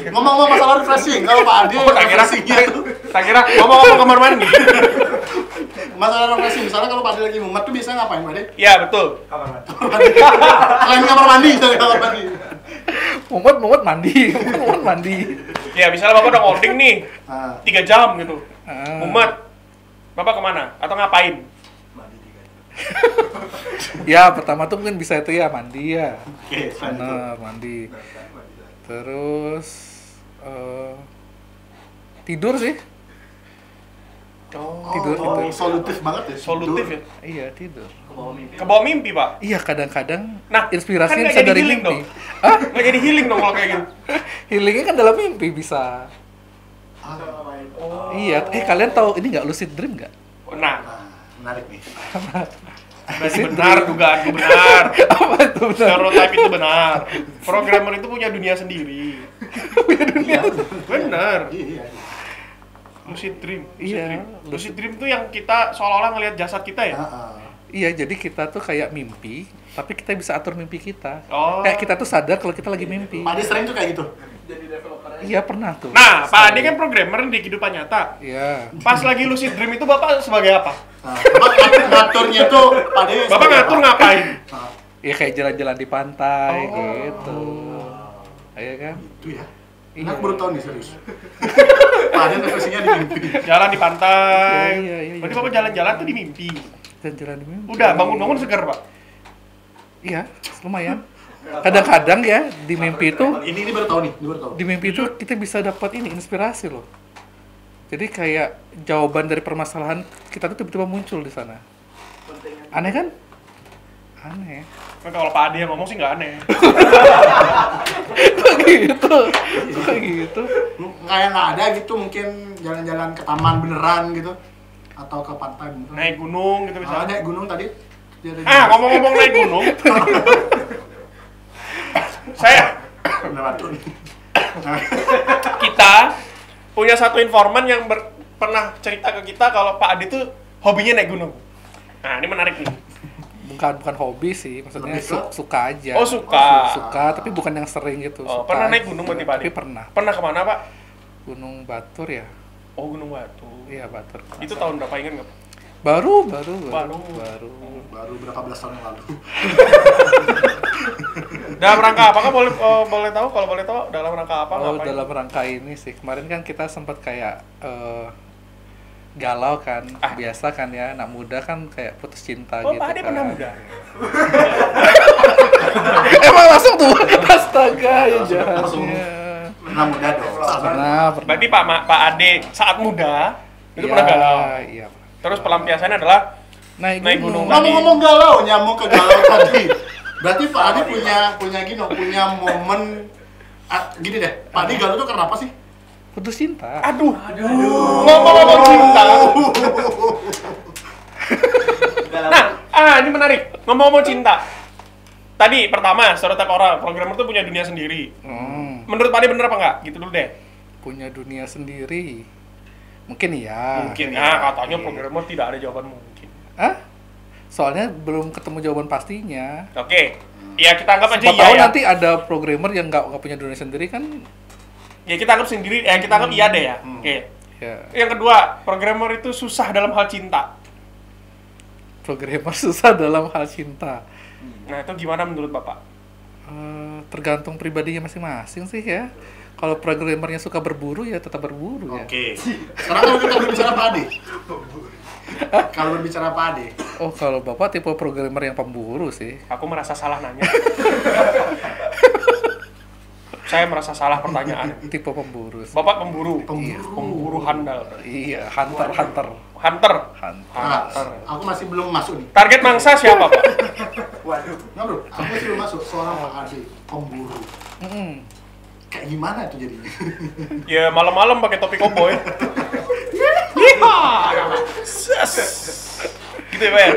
Ngomong-ngomong masalah refreshing, kalau Pak Ade tak kira refreshingnya tuh tak kira ngomong-ngomong kamar mandi. masalah refreshing, misalnya kalau Pak Ade lagi mumet tuh biasanya ngapain Pak Ade? Iya, betul. Selain kamar mandi, dari kamar mandi. Mumet mandi. Ya, misalnya Bapak udah ngoding nih Nah, 3 jam gitu. Ah. Mumet. Bapak kemana? Atau ngapain? Ya, pertama tuh mungkin bisa itu ya mandi ya. oke, selain itu. Bener, mandi. Terus tidur sih. Tidur Oh, itu. solutif banget ya. Solutif tidur. ya. Iya, tidur. Kebawa mimpi, Pak. Iya, kadang-kadang Nah, inspirasinya kan nggak bisa jadi dari healing mimpi. dong. Hah? Nggak jadi healing dong kalau kayak gitu. Healingnya kan dalam mimpi bisa. Ah, Iya, kalian tahu ini nggak lucid dream nggak? Nah, nah, menarik nih. berarti benar dugaanku benar. Apa itu benar? Stereotype itu benar. Programmer itu punya dunia sendiri. Iya, Benar. Iya. Lucid dream. Iya. Lucid dream itu yang kita seolah-olah ngelihat jasad kita ya. Iya, jadi kita tuh kayak mimpi, tapi kita bisa atur mimpi kita. Oh. Kayak kita tuh sadar kalau kita lagi mimpi. Pak Ade sering tuh kayak gitu. Iya, pernah tuh. Nah, Pak Ade kan programmer di kehidupan nyata. Iya. Pas lagi lucid dream itu Bapak sebagai apa? Nah, ngaturnya tuh Pak Ade. Bapak ngatur ngapain? Nah, Iya, kayak jalan-jalan di pantai Oh. gitu. Iya kan? itu ya. Iya. Aku baru tahu nih serius. Pak Ade refreshingnya di mimpi. Jalan di pantai. Iya. Berarti Bapak jalan-jalan tuh di mimpi. Jalan-jalan di mimpi. Udah bangun-bangun segar, Pak. Iya, lumayan. Kadang-kadang ya di mimpi itu, Ini baru tahu nih, ini baru tahu. di mimpi itu kita bisa dapat ini inspirasi loh. Jadi kayak jawaban dari permasalahan kita tuh tiba-tiba muncul di sana. Aneh kan? Aneh. Kan kalau Pak Ade yang ngomong sih nggak aneh. Kok gitu? Kok gitu? Kayak nggak ada gitu, mungkin jalan-jalan ke taman beneran gitu, atau ke pantai beneran. Naik gunung gitu Ah, misalnya. naik gunung tadi. Dia ada Ah, ngomong-ngomong naik gunung. Saya Bener batu nih. kita punya satu informan yang pernah cerita ke kita kalau Pak Ade tuh hobinya naik gunung. Nah, ini menarik nih. Bukan hobi sih, maksudnya Lebih ke? suka aja. Oh, suka. Suka, tapi bukan yang sering gitu. Oh, Suka pernah naik aja. gunung berarti Pak Ade? Tapi pernah. Pernah kemana, Pak? Gunung Batur ya? Oh, Gunung Batu. Iya, Batur. Itu tahun berapa ingat nggak? Baru. Baru berapa belas tahun yang lalu. Dalam rangka apa? Kan boleh tahu? Kalau boleh tahu dalam rangka apa? Oh, ngapain? dalam rangka ini sih. Kemarin kan kita sempat kayak galau kan. Biasa kan ya, anak muda kan kayak putus cinta Oh, gitu Pak Ade kan. pernah muda. Emang langsung tuh. Astaga, ya Langsung. jahatnya. Pernah muda dong. Pernah. Berarti Pak Ade saat muda itu Iya, pernah galau. Iya. Terus pelampiasannya adalah Naik Naik gunung. gunung. Ngomong-ngomong galau, nyambung ke galau tadi. Berarti Pak Ade punya momen gini deh. Pak Ade galau tuh karena apa sih? Putus cinta. aduh. Ngomong-ngomong cinta. Nah, ini menarik. Ngomong-ngomong cinta. Tadi pertama, stereotip orang, programmer tuh punya dunia sendiri. Menurut Pak Ade bener apa enggak? Gitu dulu deh. Punya dunia sendiri. Mungkin ya. Mungkin ya, katanya programmer tidak ada jawaban mungkin. Hah? Soalnya belum ketemu jawaban pastinya. Oke. Ya kita anggap aja Siapa iya tahu ya. nanti ada programmer yang nggak punya dunia sendiri kan. Ya kita anggap sendiri, kita anggap iya deh ya. Oke. Ya, Yang kedua, programmer itu susah dalam hal cinta. programmer susah dalam hal cinta. Nah, itu gimana menurut Bapak? Tergantung pribadinya masing-masing sih ya. Kalau programmernya suka berburu ya tetap berburu ya. Oke. Sekarang kalau kita berbicara Pak Ade. Kalau berbicara Pak Ade. Oh, kalau Bapak tipe programmer yang pemburu sih. Aku merasa salah nanya. Saya merasa salah pertanyaan. Tipe pemburu sih. Bapak pemburu. Pemburu. Pemburu handal. Iya, hunter. Hunter. Nah, aku masih belum masuk nih. Target mangsa siapa, Pak? Nah bro, aku masih belum masuk. Seorang Pak Ade, pemburu. Mm-mm. Kayak gimana itu jadinya? Ya malam-malam pakai topi koboi. Yeehaw! Ses. Gitu ya, Pak ya?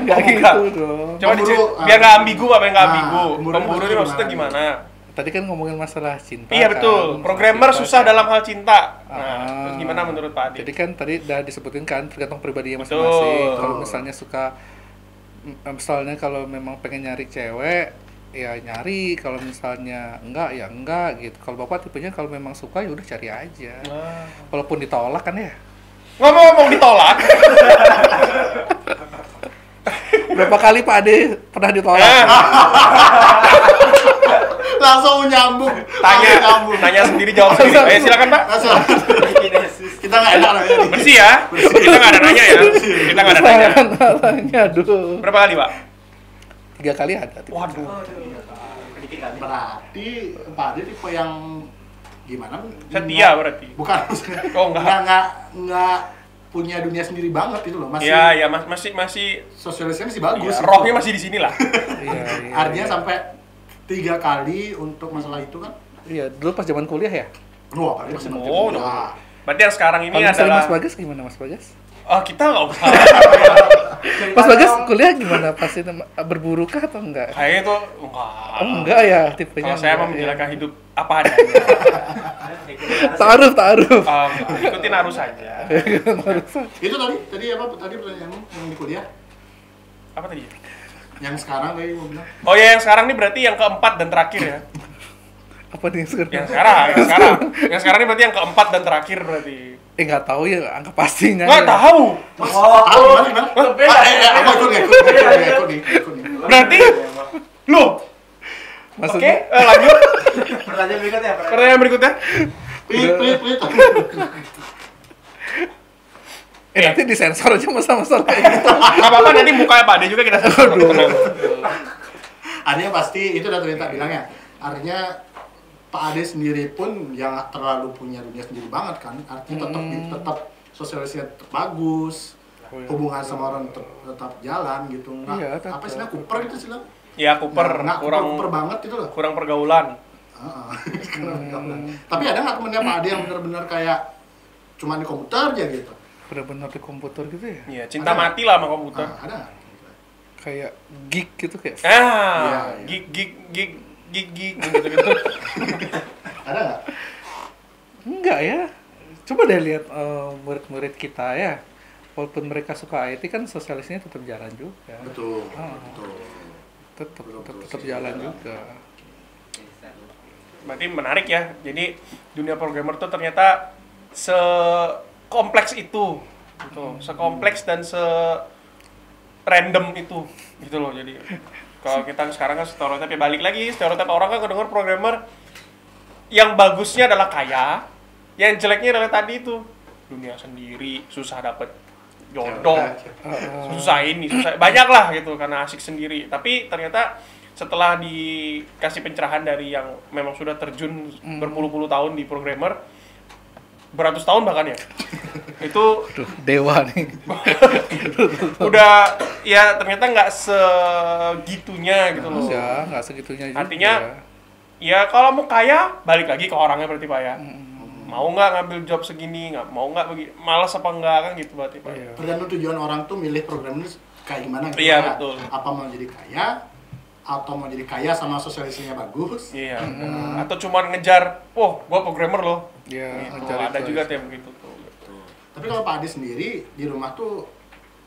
Nggak Oh, gitu bukan. dong. Coba Pemburu, biar nggak ambigu, Pak, biar nggak nah, ambigu. pemburu Pemburu ini maksudnya gimana? gimana? Tadi kan ngomongin masalah cinta. Iya kan. betul. Programmer Cinta susah kan. dalam hal cinta. Nah, Ah. terus gimana menurut Pak Ade? Jadi kan tadi udah disebutin kan tergantung pribadinya Betul. masing-masing. Kalau misalnya suka, misalnya kalau memang pengen nyari cewek, ya nyari, kalau misalnya enggak ya enggak gitu. Kalau bapak tipenya kalau memang suka ya udah cari aja. Walaupun ditolak kan ya. Ngomong-ngomong ditolak. Berapa kali Pak Ade pernah ditolak? Langsung nyambung. Tanya sendiri jawab sendiri. Ayo silakan Pak. Kita nggak enak lah ya. Bersih ya. Kita nggak ada nanya ya. Kita nggak ada nanya. Aduh. Berapa kali Pak? 3 kali ada. Waduh. Berarti Pak Ade tipe yang gimana? Setia berarti. Bukan. Oh, enggak. Nggak punya dunia sendiri banget itu loh. Masih. Iya, masih Sosialisasinya masih bagus. ya, rohnya masih di sini lah. Iya. Artinya sampai 3 kali untuk masalah itu kan? Iya, dulu pas zaman kuliah ya. Wah, Pak Ade masih Oh, berarti yang sekarang ini Kalau misalnya adalah Mas Bagas gimana Mas Bagas? Oh, kita nggak usah. Mas Bagas kuliah gimana? Pasti berburu kah atau enggak? Kayaknya tuh Oh, enggak ya tipenya. Kalau saya mah enggak, menjalankan hidup apa adanya. Ta'aruf. Ikutin arus aja. Itu tadi apa? Tadi pertanyaanmu yang di kuliah? Apa tadi? Yang sekarang tadi mau bilang? Oh ya, yang sekarang ini berarti yang keempat dan terakhir ya. Apa nih sekarang? Yang sekarang ini berarti yang keempat dan terakhir berarti. Nggak tahu ya angka pastinya. Nggak ya. tahu. Gimana? Aku ikut nih. Berarti lu. Maksudnya Oke, lanjut. Pertanyaan Pertanyaan berikutnya. Plit. nanti disensor aja masalah kayak gitu. Nggak apa-apa, nanti mukanya Pak Ade juga kita tenang. Artinya pasti itu udah ternyata bilang ya. Artinya Pak Ade sendiri pun yang nggak terlalu punya dunia sendiri banget kan. Artinya tetap sosialisasinya tetap bagus. Hubungan sama orang tetap jalan gitu. Nggak, Iya, apa sih kuper gitu sih lah. Ya, Cooper Nggak kuper banget itu loh. kurang pergaulan. Tapi ada nggak temennya Pak Ade yang benar-benar kayak cuma di komputer aja gitu? Bener-bener di komputer gitu ya. Iya, cinta mati lah sama komputer. Ada nggak? Kayak geek gitu kayak. Ah, Iya. gig gitu. Ada nggak? Enggak ya. Coba deh lihat murid-murid kita ya. Walaupun mereka suka IT kan sosialisasinya tetap jalan juga. Betul. Tetap jalan juga. Berarti menarik ya. Jadi dunia programmer tuh ternyata sekompleks itu, gitu. Sekompleks dan random itu, gitu loh. Jadi kalau kita sekarang kan stereotip balik lagi, stereotip orang kan kedenger programmer yang bagusnya adalah kaya, yang jeleknya adalah tadi itu dunia sendiri, susah dapet jodoh, susah banyak lah gitu karena asik sendiri. Tapi ternyata setelah dikasih pencerahan dari yang memang sudah terjun berpuluh-puluh tahun di programmer, beratus tahun bahkan ya, itu Dewa nih. udah ya ternyata nggak segitunya gitu loh. Ya, nggak segitunya juga. Artinya ya kalau mau kaya balik lagi ke orangnya berarti Pak ya. Mau nggak ngambil job segini, mau nggak malas apa enggak kan gitu berarti Pak. Iya. Tergantung tujuan orang tuh milih programmer kayak gimana gitu. Iya, kan. betul. Apa mau jadi kaya atau mau jadi kaya sama sosialisasinya bagus? Iya. Atau cuma ngejar, gua programmer loh. Iya, Gitu. ngejar Ada itu juga aja. tuh yang begitu tuh. Tapi kalau Pak Ade sendiri di rumah tuh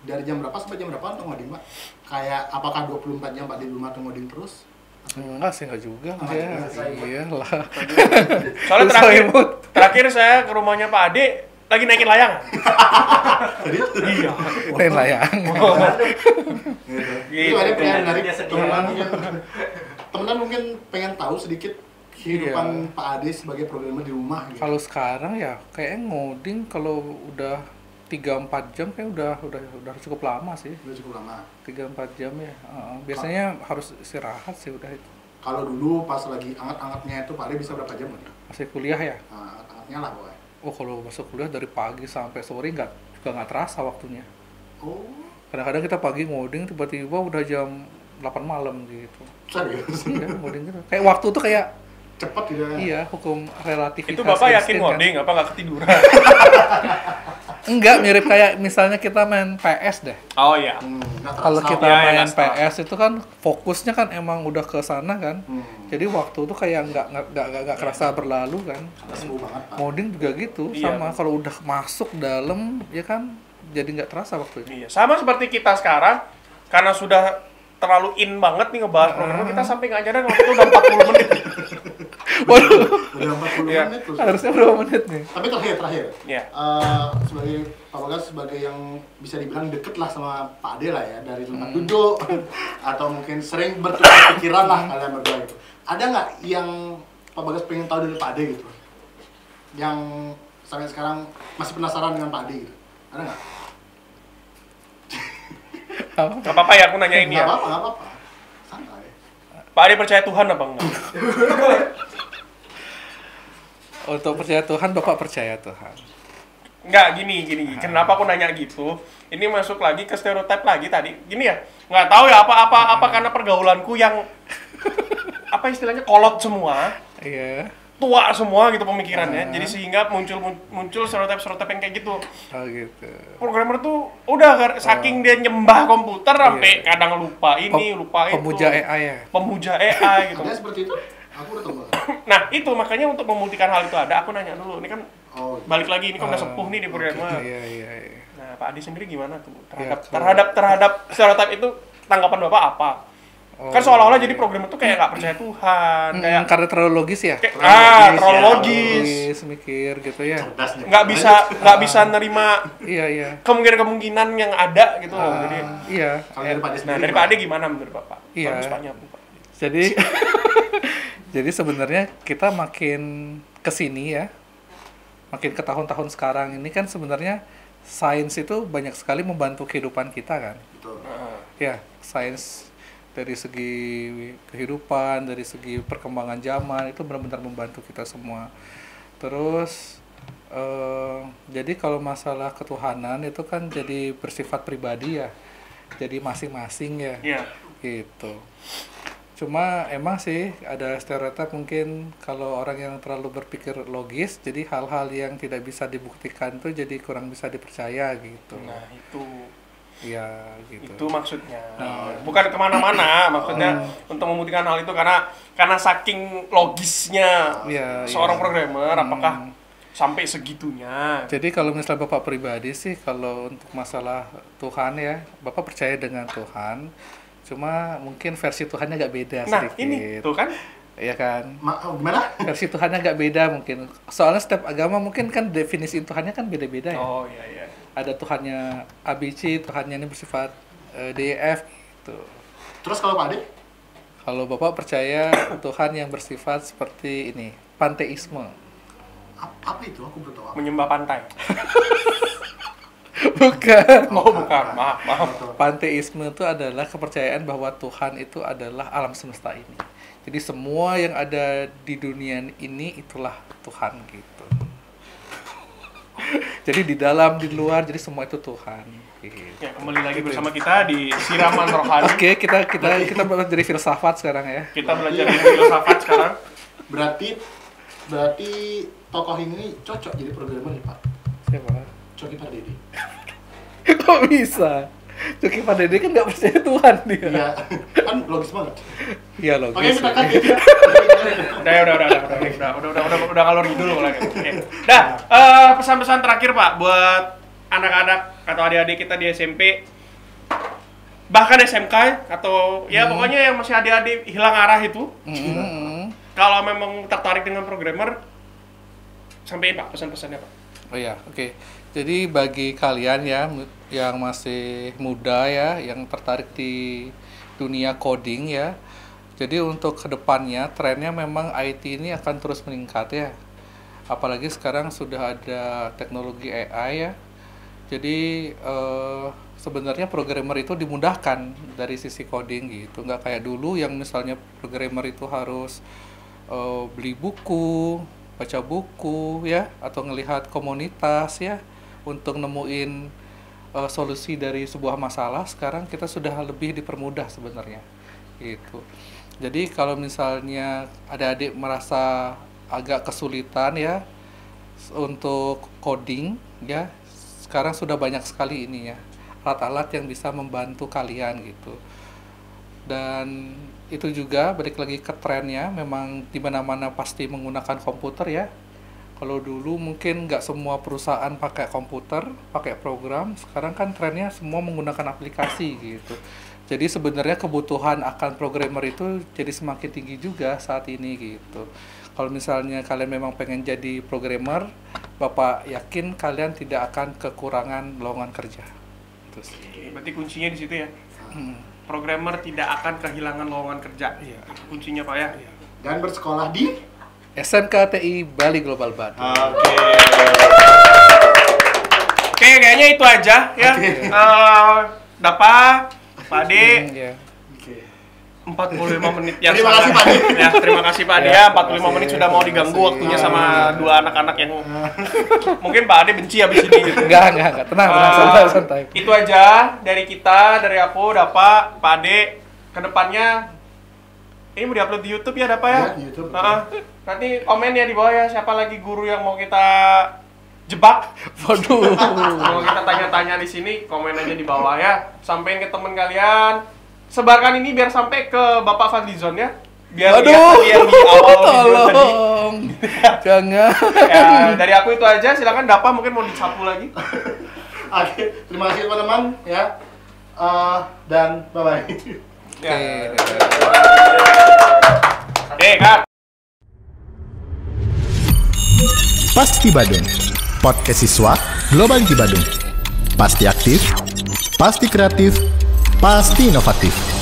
dari jam berapa sampai jam berapa untuk ngoding Pak? Kayak apakah 24 jam Pak Ade di rumah tuh ngoding terus? Enggak sih, enggak juga. Enggak Ya, iyalah. Soalnya terakhir saya ke rumahnya Pak Ade lagi naikin layangan. Iya. Lain layang. Itu ada pengen menarik Dia teman-teman mungkin pengen tahu sedikit kehidupan Pak Ade sebagai programmer di rumah gitu. Kalau sekarang ya kayaknya ngoding kalau udah 3-4 jam kayak udah cukup lama sih. Udah cukup lama. 3-4 jam ya. Biasanya harus istirahat sih udah itu. Kalau dulu pas lagi anget-angetnya itu Pak Ade bisa berapa jam nih? Masih kuliah ya. Nah, anget-angetnya lah pokoknya. Oh, kalau masuk kuliah dari pagi sampai sore juga nggak terasa waktunya. Oh, Kadang-kadang kita pagi ngoding tiba-tiba udah jam 8 malam gitu. serius? Iya, ngoding gitu. Kayak waktu tuh kayak Cepet gitu ya? iya, hukum relativitas. Itu Bapak yakin Einstein kan. ngoding apa nggak ketiduran? Enggak, mirip kayak misalnya kita main PS deh. Oh iya. Nggak Kalau terasa. kita Ya, main nggak terasa. PS itu kan fokusnya kan emang udah ke sana kan. Jadi waktu tuh kayak nggak kerasa berlalu kan. Seru banget Pak. Ngoding juga gitu, Iya. sama kalau udah masuk dalam ya kan jadi nggak terasa waktunya. Iya, sama seperti kita sekarang karena sudah terlalu in banget nih ngebahas programmer, kita sampai nggak nyadar waktu itu udah 40 menit. Waduh, Udah 40 Iya. menit loh. harusnya berapa menit nih? Tapi terakhir. Iya. Sebagai Pak Bagas sebagai yang bisa dibilang deket lah sama Pak Ade lah ya, dari tempat duduk atau mungkin sering bertukar pikiran lah kalian berdua gitu. Ada nggak yang Pak Bagas pengen tahu dari Pak Ade gitu? Yang sampai sekarang masih penasaran dengan Pak Ade gitu? Ada nggak? Nggak apa-apa ya aku nanya ini ya. Nggak apa-apa. Santai. Pak Ade percaya Tuhan apa enggak? Untuk percaya Tuhan, Bapak percaya Tuhan. Enggak, gini. Kenapa aku nanya gitu? Ini masuk lagi ke stereotip lagi tadi. Gini ya, nggak tahu ya apa karena pergaulanku yang apa istilahnya kolot semua, Iya. tua semua gitu pemikirannya. Jadi sehingga muncul stereotip yang kayak gitu. Oh gitu. Programmer tuh udah saking dia nyembah komputer sampai kadang lupa ini, lupa itu. Pemuja AI ya. Pemuja AI gitu. Ada seperti itu? Aku udah tahu. Nah, itu makanya untuk membuktikan hal itu ada, aku nanya dulu. Ini kan Oh, balik lagi, ini kan udah sepuh nih di programmer. Iya. Nah, Pak Adi sendiri gimana tuh Ya, terhadap stereotip itu, tanggapan Bapak apa? Kan seolah-olah jadi programmer tuh kayak nggak percaya Tuhan, kayak Karena terlalu logis ya. terlalu logis, Mikir gitu ya. cerdas nih. nggak bisa nerima Iya. kemungkinan yang ada gitu loh. Jadi, Iya. Kalau dari Pak Ade nah sendiri. dari Pak Ade gimana menurut Bapak? Iya. Bagus Pak Nyapu, Pak. Jadi jadi sebenarnya kita makin kesini ya, makin ke tahun-tahun sekarang ini kan sebenarnya sains itu banyak sekali membantu kehidupan kita kan. Betul. Ya, sains dari segi kehidupan, dari segi perkembangan zaman itu benar-benar membantu kita semua. Terus jadi kalau masalah ketuhanan itu kan jadi bersifat pribadi ya, jadi masing-masing ya. Iya. Gitu. Cuma emang sih ada stereotip mungkin kalau orang yang terlalu berpikir logis, jadi hal-hal yang tidak bisa dibuktikan tuh jadi kurang bisa dipercaya gitu. Nah itu Ya gitu. itu maksudnya. Bukan kemana-mana, maksudnya untuk membuktikan hal itu karena saking logisnya Iya, seorang iya. programmer, apakah sampai segitunya? Jadi kalau misalnya Bapak pribadi sih, kalau untuk masalah Tuhan ya, Bapak percaya dengan Tuhan, cuma mungkin versi Tuhannya agak beda Nah sedikit. ini tuh kan. Iya kan? Gimana? Versi Tuhannya agak beda mungkin. Soalnya setiap agama mungkin kan definisi Tuhannya kan beda-beda ya. Oh iya. Ada Tuhannya ABC, Tuhannya ini bersifat DEF gitu. Terus kalau Pak Ade? Kalau Bapak percaya Tuhan yang bersifat seperti ini, panteisme. Apa itu? Aku belum tahu. Menyembah pantai. Bukan. Oh bukan, maaf. Panteisme itu adalah kepercayaan bahwa Tuhan itu adalah alam semesta ini. Jadi semua yang ada di dunia ini itulah Tuhan gitu. Jadi di dalam, di luar, jadi semua itu Tuhan. Gitu. Ya kembali lagi bersama kita di Siraman Rohani. Oke, kita belajar dari filsafat sekarang ya. Kita belajar di filsafat sekarang. Berarti tokoh ini cocok jadi programmer nih Pak. Siapa? Coki Pak Dede. Kok bisa? Coki Pak Dede kan nggak percaya Tuhan dia. Iya, kan logis banget. Iya Oke, logis. kita kan ya. Udah kalor dulu lagi. Oke. Dah, pesan-pesan terakhir Pak buat anak-anak atau adik-adik kita di SMP, bahkan SMK atau ya pokoknya yang masih adik-adik hilang arah itu. Kalau memang tertarik dengan programmer, sampaikan Pak pesan-pesannya Pak. Oh ya, oke. Jadi bagi kalian ya yang masih muda ya, yang tertarik di dunia coding ya. Jadi untuk kedepannya trennya memang IT ini akan terus meningkat ya. Apalagi sekarang sudah ada teknologi AI ya. Jadi sebenarnya programmer itu dimudahkan dari sisi coding gitu. Nggak kayak dulu yang misalnya programmer itu harus beli buku, baca buku ya, atau ngelihat komunitas ya untuk nemuin solusi dari sebuah masalah. Sekarang kita sudah lebih dipermudah sebenarnya gitu. Jadi kalau misalnya adik-adik merasa agak kesulitan ya untuk coding ya, sekarang sudah banyak sekali ini ya alat-alat yang bisa membantu kalian gitu. Dan itu juga balik lagi ke trennya, memang di mana-mana pasti menggunakan komputer ya. Kalau dulu mungkin nggak semua perusahaan pakai komputer, pakai program. Sekarang kan trennya semua menggunakan aplikasi gitu. Jadi sebenarnya kebutuhan akan programmer itu jadi semakin tinggi juga saat ini gitu. Kalau misalnya kalian memang pengen jadi programmer, Bapak yakin kalian tidak akan kekurangan lowongan kerja. Itu sih. Oke, berarti kuncinya di situ ya. Programmer tidak akan kehilangan lowongan kerja. Iya. Itu kuncinya Pak ya. Dan bersekolah di SMKTI Bali Global Bandung. Oke, kayaknya itu aja ya. Dapa, Pak Ade, Ya. 45 menit yang Terima kasih, Pak Ade. Ya, terima kasih Pak Ade ya. 45 menit sudah mau diganggu waktunya sama dua anak-anak yang mungkin Pak Ade benci habis ini gitu. Enggak. Tenang, santai. Itu aja dari kita, dari aku, Dapa, Pak Ade. Kedepannya ini mau diupload di YouTube ya, Dapa ya? Ya, di YouTube, Nanti komen ya di bawah ya, siapa lagi guru yang mau kita jebak. Waduh. Mau kita tanya-tanya di sini, komen aja di bawah ya. Sampein ke temen kalian. Sebarkan ini biar sampai ke Bapak Fadlizon ya. Biar lihat tadi yang di awal video tadi. tolong. Jangan. Ya, dari aku itu aja. Silakan Dapa mungkin mau disapu lagi. Oke, terima kasih teman-teman ya. Dan bye-bye. Ya. Kak. Pasti Badung. Podcast siswa Global Bandung. Pasti aktif, pasti kreatif, pasti inovatif.